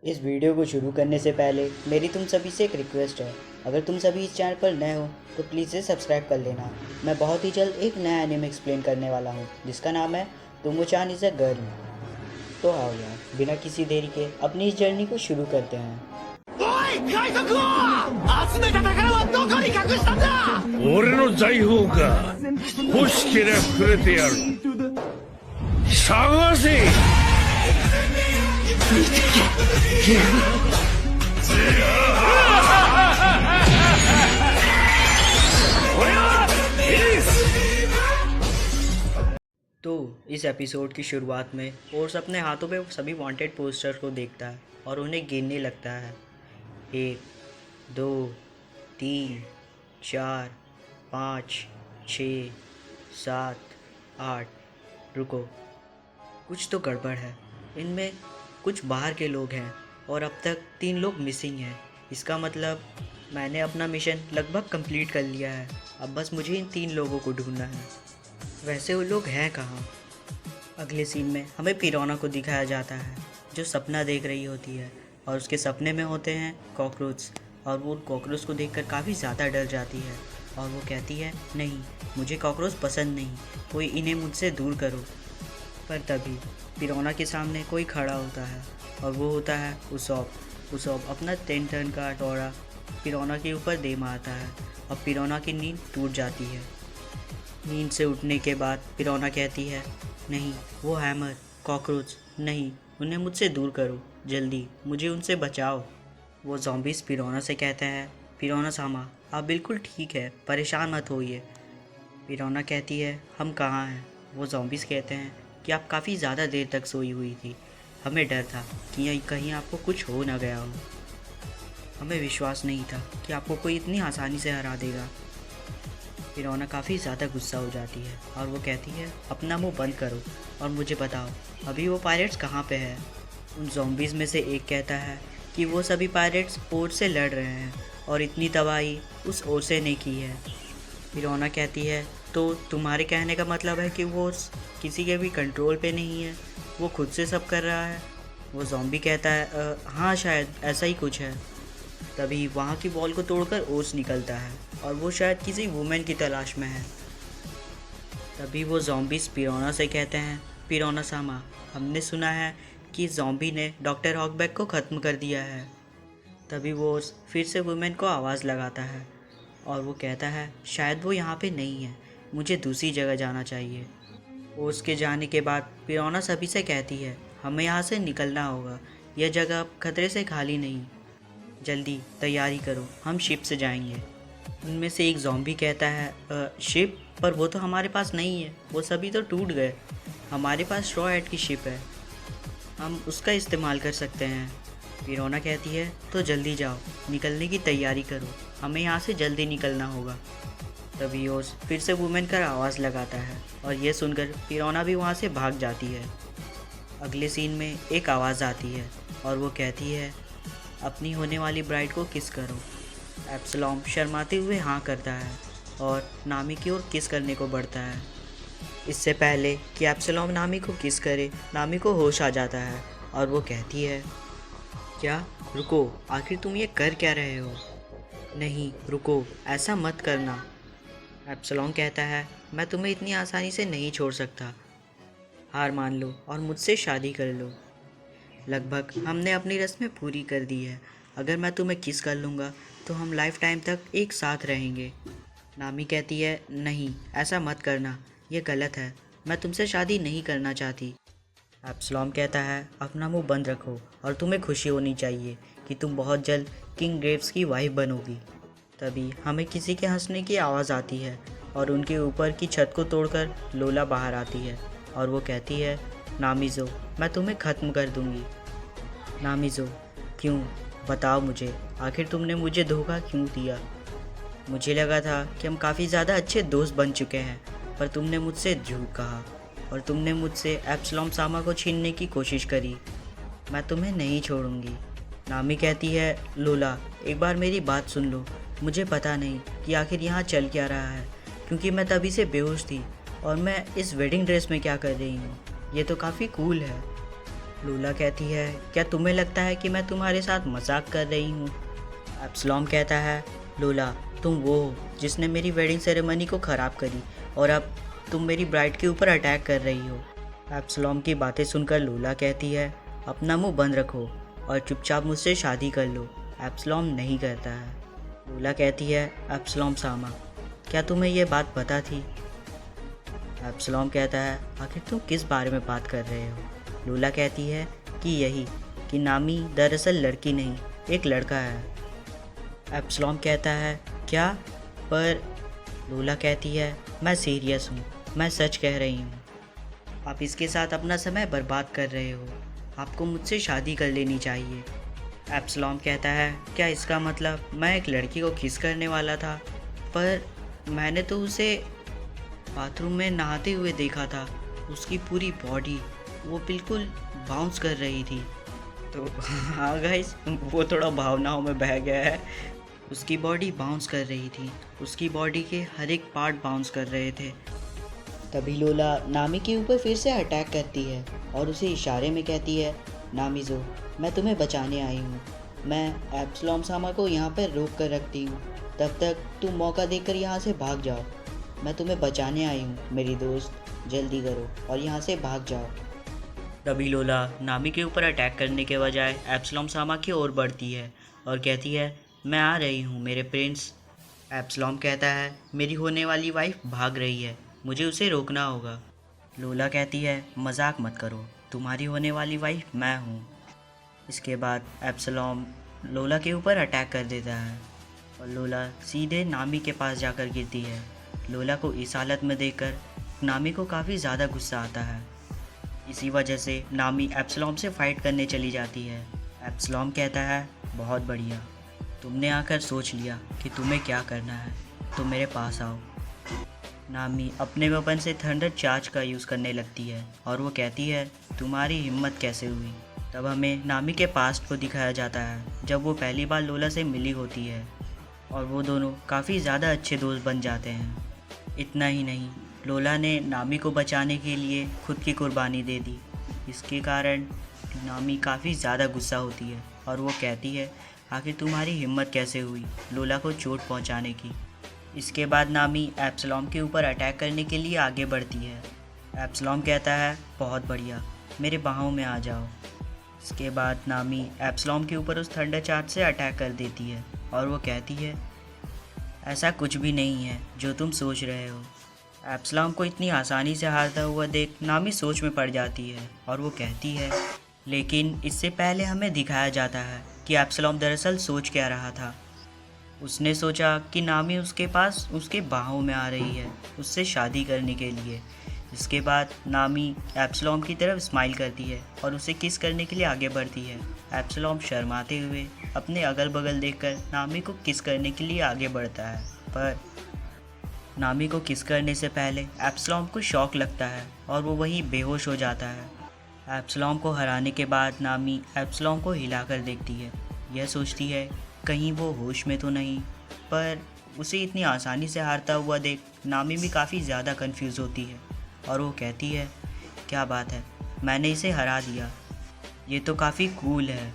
इस वीडियो को शुरू करने से पहले मेरी तुम सभी से एक रिक्वेस्ट है। अगर तुम सभी इस चैनल पर नए हो तो प्लीज़ इसे सब्सक्राइब कर लेना। मैं बहुत ही जल्द एक नया एनिमे एक्सप्लेन करने वाला हूँ जिसका नाम है टोमो-चान इज़ अ गर्ल। तो आओ यार, बिना किसी देरी के अपनी इस जर्नी को शुरू करते हैं। おい海賊王集めた宝はどこに隠したんだ俺の財宝か欲しけりゃくれてやる探せतो इस एपिसोड की शुरुआत में ओर्स अपने हाथों में सभी वांटेड पोस्टर को देखता है और उन्हें गिनने लगता है। 1 2 3 4 5 6 7 8। रुको, कुछ तो गड़बड़ है। इनमें कुछ बाहर के लोग हैं और अब तक 3 लोग मिसिंग हैं। इसका मतलब मैंने अपना मिशन लगभग कंप्लीट कर लिया है। अब बस मुझे इन 3 लोगों को ढूंढना है। वैसे वो लोग हैं कहाँ? अगले सीन में हमें पिरोना को दिखाया जाता है जो सपना देख रही होती है और उसके सपने में होते हैं कॉकरोच, और वो कॉकरोच को देखकर काफ़ी ज़्यादा डर जाती है और वो कहती है नहीं, मुझे कॉकरोच पसंद नहीं, कोई इन्हें मुझसे दूर करो। पर तभी पिरोना के सामने कोई खड़ा होता है और वो होता है उसॉप। उसॉप अपना 10 टन का हथौड़ा पिरोना के ऊपर दे मारता है और पिरोना की नींद टूट जाती है। नींद से उठने के बाद पिरोना कहती है नहीं, वो हैमर, कॉकरोच नहीं, उन्हें मुझसे दूर करो, जल्दी मुझे उनसे बचाओ। वो ज़ॉम्बीज़ पिरोना से कहते हैं पिरोना सामा, आप बिल्कुल ठीक है, परेशान मत होइए। पिरोना कहती है हम कहाँ हैं? वो ज़ॉम्बीज़ कहते हैं कि आप काफ़ी ज़्यादा देर तक सोई हुई थी, हमें डर था कि कहीं आपको कुछ हो ना गया हो। हमें विश्वास नहीं था कि आपको कोई इतनी आसानी से हरा देगा। पिरोना काफ़ी ज़्यादा गुस्सा हो जाती है और वो कहती है अपना मुंह बंद करो और मुझे बताओ अभी वो पायरेट्स कहाँ पे है। उन ज़ॉम्बीज़ में से एक कहता है कि वो सभी पायरेट्स ओर से लड़ रहे हैं और इतनी तबाही उस ओर से ने की है। पिरोना कहती है तो तुम्हारे कहने का मतलब है कि वो किसी के भी कंट्रोल पे नहीं है, वो खुद से सब कर रहा है। वो ज़ॉम्बी कहता है हाँ, शायद ऐसा ही कुछ है। तभी वहाँ की वॉल को तोड़कर ओर्स निकलता है और वो शायद किसी वुमेन की तलाश में है। तभी वो ज़ॉम्बीज़ पिरोना से कहते हैं पिरोना सामा, हमने सुना है कि ज़ॉम्बी ने डॉक्टर हॉकबैक को ख़त्म कर दिया है। तभी वो ओर्स फिर से वुमेन को आवाज़ लगाता है और वो कहता है शायद वो यहाँ पे नहीं है, मुझे दूसरी जगह जाना चाहिए। ओर्स के जाने के बाद पिरोना सभी से कहती है हमें यहाँ से निकलना होगा, यह जगह अब खतरे से खाली नहीं, जल्दी तैयारी करो, हम शिप से जाएंगे। उनमें से एक ज़ॉम्बी कहता है शिप? पर वो तो हमारे पास नहीं है, वो सभी तो टूट गए। हमारे पास स्ट्रॉ हैट की शिप है, हम उसका इस्तेमाल कर सकते हैं। पिरोना कहती है तो जल्दी जाओ, निकलने की तैयारी करो, हमें यहाँ से जल्दी निकलना होगा। तभी ओस फिर से वुमेन का आवाज़ लगाता है और ये सुनकर पिरोना भी वहाँ से भाग जाती है। अगले सीन में एक आवाज़ आती है और वो कहती है अपनी होने वाली ब्राइड को किस करो। एप्सलॉम शर्माते हुए हाँ करता है और नामी की ओर किस करने को बढ़ता है। इससे पहले कि एप्सलॉम नामी को किस करे, नामी को होश आ जाता है और वो कहती है क्या? रुको, आखिर तुम ये कर क्या रहे हो? नहीं रुको, ऐसा मत करना। एप्सलॉम कहता है मैं तुम्हें इतनी आसानी से नहीं छोड़ सकता, हार मान लो और मुझसे शादी कर लो। लगभग हमने अपनी रस्में पूरी कर दी है, अगर मैं तुम्हें किस कर लूँगा तो हम लाइफ टाइम तक एक साथ रहेंगे। नामी कहती है नहीं, ऐसा मत करना, यह गलत है, मैं तुमसे शादी नहीं करना चाहती। एप्सलॉम कहता है अपना मुंह बंद रखो और तुम्हें खुशी होनी चाहिए कि तुम बहुत जल्द किंग ग्रेव्स की वाइफ बनोगी। तभी हमें किसी के हंसने की आवाज़ आती है और उनके ऊपर की छत को तोड़कर लोला बाहर आती है और वो कहती है नामिज़ो, मैं तुम्हें ख़त्म कर दूँगी। नामिज़ो, क्यों? बताओ मुझे, आखिर तुमने मुझे धोखा क्यों दिया? मुझे लगा था कि हम काफ़ी ज़्यादा अच्छे दोस्त बन चुके हैं, पर तुमने मुझसे झूठ कहा और तुमने मुझसे एप्सलॉम सामा को छीनने की कोशिश करी। मैं तुम्हें नहीं छोड़ूंगी। नामी कहती है लोला, एक बार मेरी बात सुन लो, मुझे पता नहीं कि आखिर यहाँ चल क्या रहा है, क्योंकि मैं तभी से बेहोश थी और मैं इस वेडिंग ड्रेस में क्या कर रही हूँ, ये तो काफ़ी कूल है। लूला कहती है, क्या तुम्हें लगता है कि मैं तुम्हारे साथ मजाक कर रही हूँ? एप्सलॉम कहता है, लूला तुम वो हो जिसने मेरी वेडिंग सेरेमनी को ख़राब करी और अब तुम मेरी ब्राइड के ऊपर अटैक कर रही हो। एप्सलॉम की बातें सुनकर लूला कहती है, अपना मुंह बंद रखो और चुपचाप मुझसे शादी कर लो। एप्सलॉम नहीं करता है। लूला कहती है, एप्सलॉम सामा, क्या तुम्हें यह बात पता थी? एप्सलॉम कहता है, आखिर तुम किस बारे में बात कर रहे हो? लूला कहती है कि यही कि नामी दरअसल लड़की नहीं एक लड़का है। एप्सलॉम कहता है, क्या? पर लूला कहती है, मैं सीरियस हूँ, मैं सच कह रही हूँ। आप इसके साथ अपना समय बर्बाद कर रहे हो, आपको मुझसे शादी कर लेनी चाहिए। एप्सलॉम कहता है, क्या इसका मतलब मैं एक लड़की को किस करने वाला था? पर मैंने तो उसे बाथरूम में नहाते हुए देखा था, उसकी पूरी बॉडी वो बिल्कुल बाउंस कर रही थी। तो हाँ गाइस, वो थोड़ा भावनाओं में बह गया है। उसकी बॉडी बाउंस कर रही थी, उसकी बॉडी के हर एक पार्ट बाउंस कर रहे थे। तभी लोला नामी के ऊपर फिर से अटैक करती है और उसे इशारे में कहती है, नामिज़ो, मैं तुम्हें बचाने आई हूँ। मैं एप्सलॉम सामा को यहाँ पर रोक कर रखती हूँ, तब तक तुम मौका देकर यहाँ से भाग जाओ। मैं तुम्हें बचाने आई हूँ मेरी दोस्त, जल्दी करो और यहाँ से भाग जाओ। तभी लोला नामी के ऊपर अटैक करने के बजाय एप्सलॉम सामा की ओर बढ़ती है और कहती है, मैं आ रही हूँ मेरे प्रिंस। एप्सलॉम कहता है, मेरी होने वाली वाइफ भाग रही है, मुझे उसे रोकना होगा। लोला कहती है, मजाक मत करो, तुम्हारी होने वाली वाइफ मैं हूँ। इसके बाद एप्सलॉम लोला के ऊपर अटैक कर देता है और लोला सीधे नामी के पास जाकर गिरती है। लोला को इस हालत में देखकर नामी को काफ़ी ज़्यादा गुस्सा आता है। इसी वजह से नामी एप्सलॉम से फाइट करने चली जाती है। एप्सलॉम कहता है, बहुत बढ़िया, तुमने आकर सोच लिया कि तुम्हें क्या करना है, तो मेरे पास आओ। नामी अपने वेपन से थंडर चार्ज का यूज़ करने लगती है और वो कहती है, तुम्हारी हिम्मत कैसे हुई? तब हमें नामी के पास्ट को दिखाया जाता है, जब वो पहली बार लोला से मिली होती है और वो दोनों काफ़ी ज़्यादा अच्छे दोस्त बन जाते हैं। इतना ही नहीं, लोला ने नामी को बचाने के लिए खुद की कुर्बानी दे दी। इसके कारण नामी काफ़ी ज़्यादा गुस्सा होती है और वो कहती है, आखिर तुम्हारी हिम्मत कैसे हुई लोला को चोट पहुंचाने की? इसके बाद नामी एप्सलॉम के ऊपर अटैक करने के लिए आगे बढ़ती है। एप्सलॉम कहता है, बहुत बढ़िया, मेरे बाहों में आ जाओ। इसके बाद नामी एप्सलॉम के ऊपर उस थंडर चार्ज से अटैक कर देती है और वो कहती है, ऐसा कुछ भी नहीं है जो तुम सोच रहे हो। एप्सलॉम को इतनी आसानी से हारता हुआ देख नामी सोच में पड़ जाती है और वो कहती है, लेकिन इससे पहले हमें दिखाया जाता है कि एप्सलॉम दरअसल सोच क्या रहा था। उसने सोचा कि नामी उसके पास उसके बाहों में आ रही है उससे शादी करने के लिए। इसके बाद नामी एप्सलॉम की तरफ स्माइल करती है और उसे किस करने के लिए आगे बढ़ती है। एप्सलॉम शर्माते हुए अपने अगल बगल देखकर नामी को किस करने के लिए आगे बढ़ता है, पर नामी को किस करने से पहले एप्सलॉम को शॉक लगता है और वो वहीं बेहोश हो जाता है। एप्सलॉम को हराने के बाद नामी एप्सलॉम को हिलाकर देखती है, यह सोचती है कहीं वो होश में तो नहीं, पर उसे इतनी आसानी से हारता हुआ देख नामी भी काफ़ी ज़्यादा कंफ्यूज होती है और वो कहती है, क्या बात है, मैंने इसे हरा दिया, ये तो काफ़ी कूल है।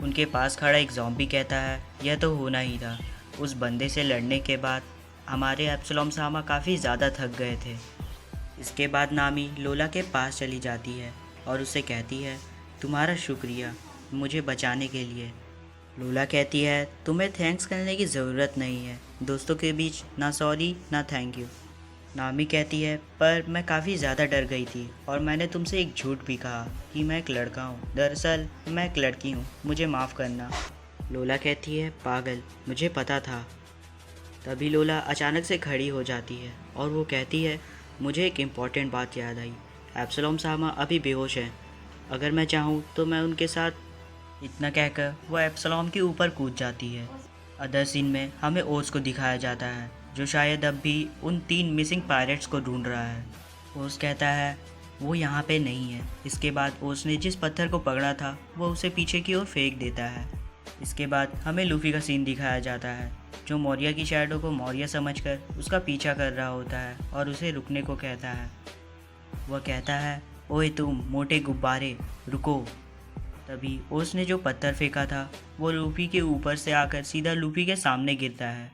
उनके पास खड़ा एक ज़ॉम्बी कहता है, यह तो होना ही था, उस बंदे से लड़ने के बाद हमारे एप्सलॉम सामा काफ़ी ज़्यादा थक गए थे। इसके बाद नामी लोला के पास चली जाती है और उसे कहती है, तुम्हारा शुक्रिया मुझे बचाने के लिए। लोला कहती है, तुम्हें थैंक्स करने की ज़रूरत नहीं है, दोस्तों के बीच ना सॉरी ना थैंक यू। नामी कहती है, पर मैं काफ़ी ज़्यादा डर गई थी और मैंने तुमसे एक झूठ भी कहा कि मैं एक लड़का हूँ, दरअसल मैं एक लड़की हूँ, मुझे माफ़ करना। लोला कहती है, पागल, मुझे पता था। तभी लोला अचानक से खड़ी हो जाती है और वो कहती है, मुझे एक इम्पॉर्टेंट बात याद आई, एप्सलॉम सामा अभी बेहोश हैं, अगर मैं चाहूँ तो मैं उनके साथ। इतना कहकर वो एप्सलॉम के ऊपर कूद जाती है। अदर सीन में हमें ओस को दिखाया जाता है, जो शायद अब भी उन 3 मिसिंग पायरेट्स को ढूंढ रहा है। ओस कहता है, वो यहाँ पे नहीं है। इसके बाद ओस ने जिस पत्थर को पकड़ा था वो उसे पीछे की ओर फेंक देता है। इसके बाद हमें लूफी का सीन दिखाया जाता है, जो मौर्या की शैडो को मौर्या समझकर उसका पीछा कर रहा होता है और उसे रुकने को कहता है। वह कहता है, ओए तुम मोटे गुब्बारे, रुको, तभी ओस ने जो पत्थर फेंका था वो लूफी के ऊपर से आकर सीधा लूफी के सामने गिरता है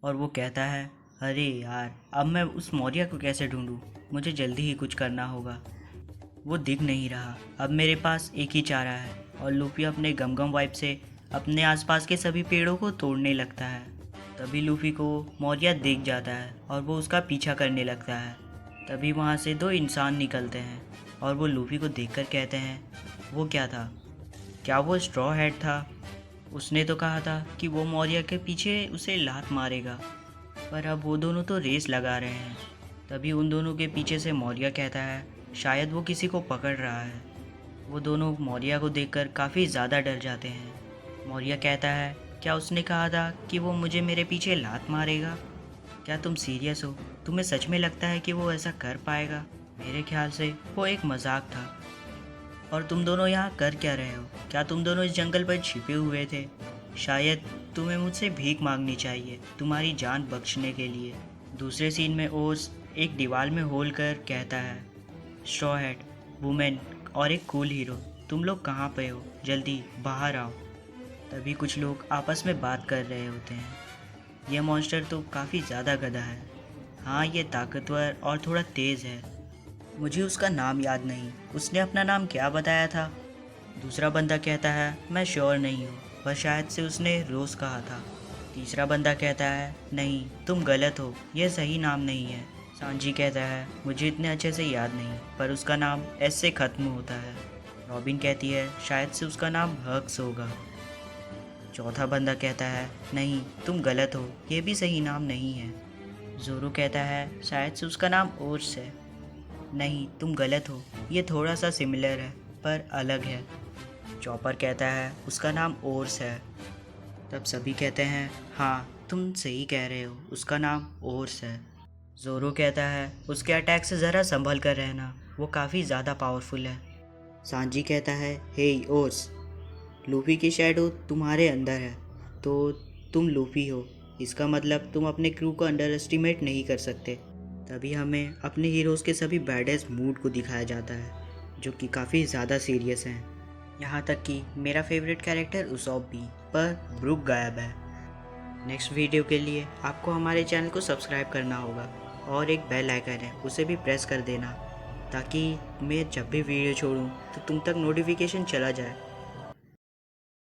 और वो कहता है, अरे यार, अब मैं उस मौर्य को कैसे ढूंढूं? मुझे जल्दी ही कुछ करना होगा। वो दिख नहीं रहा। अब मेरे पास एक ही चारा है। और लूफी अपने गमगम वाइप से अपने आसपास के सभी पेड़ों को तोड़ने लगता है। तभी लूफी को मौर्य दिख जाता है और वो उसका पीछा करने लगता है। तभी वहाँ से दो इंसान निकलते हैं और वो लूफी को देखकर कहते हैं, वो क्या था? क्या वो स्ट्रॉ हेड था? उसने तो कहा था कि वो मौर्य के पीछे उसे लात मारेगा, पर अब वो दोनों तो रेस लगा रहे हैं। तभी उन दोनों के पीछे से मौर्य कहता है, शायद वो किसी को पकड़ रहा है। वो दोनों मौर्य को देखकर काफ़ी ज़्यादा डर जाते हैं। मौर्य कहता है, क्या उसने कहा था कि वो मुझे मेरे पीछे लात मारेगा? क्या तुम सीरियस हो? तुम्हें सच में लगता है कि वो ऐसा कर पाएगा? मेरे ख्याल से वो एक मजाक था। और तुम दोनों यहाँ कर क्या रहे हो? क्या तुम दोनों इस जंगल पर छिपे हुए थे? शायद तुम्हें मुझसे भीख मांगनी चाहिए तुम्हारी जान बख्शने के लिए। दूसरे सीन में ओस एक दीवार में होल कर कहता है, स्ट्रॉ हेड, वुमेन और एक कूल हीरो, तुम लोग कहाँ पे हो? जल्दी बाहर आओ। तभी कुछ लोग आपस में बात कर रहे होते हैं। यह मॉन्स्टर तो काफ़ी ज़्यादा गधा है। हाँ, ये ताकतवर और थोड़ा तेज़ है। मुझे उसका नाम याद नहीं। उसने अपना नाम क्या बताया था? दूसरा बंदा कहता है, मैं श्योर नहीं हूँ, पर शायद से उसने रोज़ कहा था। तीसरा बंदा कहता है, नहीं, तुम गलत हो, यह सही नाम नहीं है। सांजी कहता है, मुझे इतने अच्छे से याद नहीं, पर उसका नाम एस से ख़त्म होता है। रॉबिन कहती है, शायद से उसका नाम हक्स होगा। चौथा बंदा कहता है, नहीं, तुम गलत हो, ये भी सही नाम नहीं है। जोरो कहता है, शायद से उसका नाम ओर्स है। नहीं, तुम गलत हो, ये थोड़ा सा सिमिलर है पर अलग है। चॉपर कहता है, उसका नाम ओर्स है। तब सभी कहते हैं, हाँ, तुम सही कह रहे हो, उसका नाम ओर्स है। जोरो कहता है, उसके अटैक से ज़रा संभल कर रहना, वो काफ़ी ज़्यादा पावरफुल है। सांजी कहता है, हे ओर्स, लूफी की शैडो तुम्हारे अंदर है, तो तुम लूफी हो, इसका मतलब तुम अपने क्रू को अंडर एस्टिमेट नहीं कर सकते। तभी हमें अपने हीरोज़ के सभी बैडेस्ट मूड को दिखाया जाता है, जो कि काफ़ी ज़्यादा सीरियस हैं। यहाँ तक कि मेरा फेवरेट कैरेक्टर उसॉप भी, पर ब्रूक गायब है। नेक्स्ट वीडियो के लिए आपको हमारे चैनल को सब्सक्राइब करना होगा और एक बेल आइकन है, उसे भी प्रेस कर देना, ताकि मैं जब भी वीडियो छोड़ूं तो तुम तक नोटिफिकेशन चला जाए।